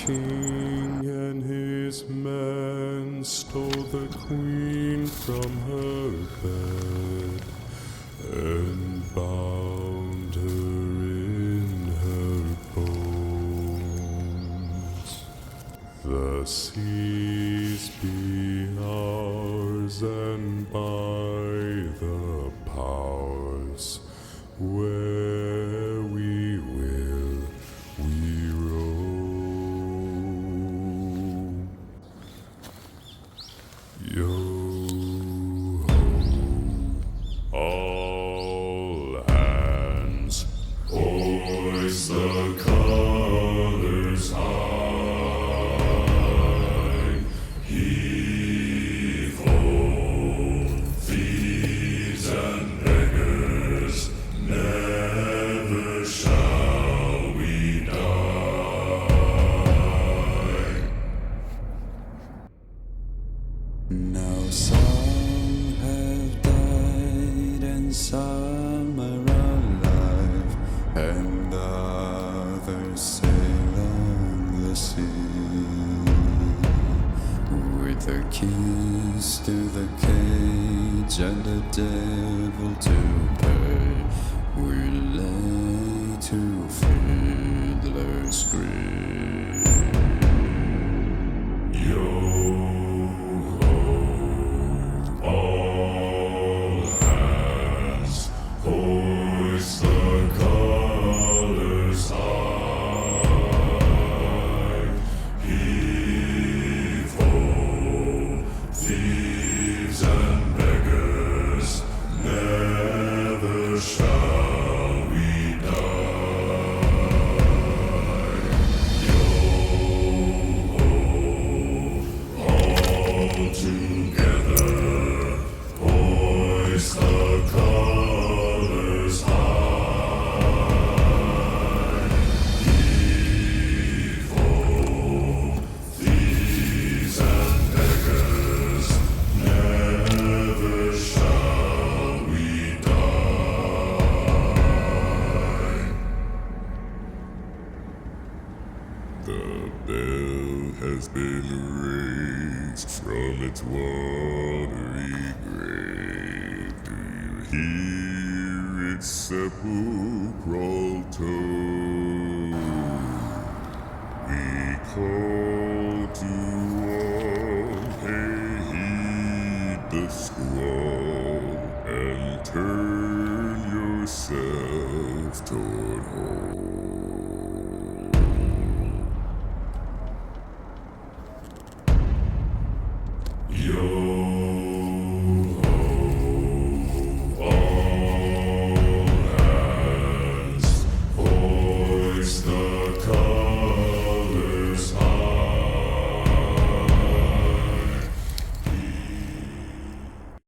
king and his men stole the queen from her bed and bound her in her bones. The seas be ours, and by the powers where we will we roam. Yo-ho, all hands, hoist the colors high. Heave-ho, thieves and beggars, never shall we die. Now some have died and some are alive, and others sail on the sea. With the keys to the cage and the devil to pay, we lay to fiddler's grave. Yo-ho, all hands, hoist the colors high. Heave-ho, thieves and beggars, never shall we die. Yo-ho, all together, hoist the colors high. Heave-ho, thieves and beggars, never shall we die. The bell has been raised from its watery grave. Do you hear its sepulchral tone? We call to all, hey, heed the squall, and turn yourself toward home. Yo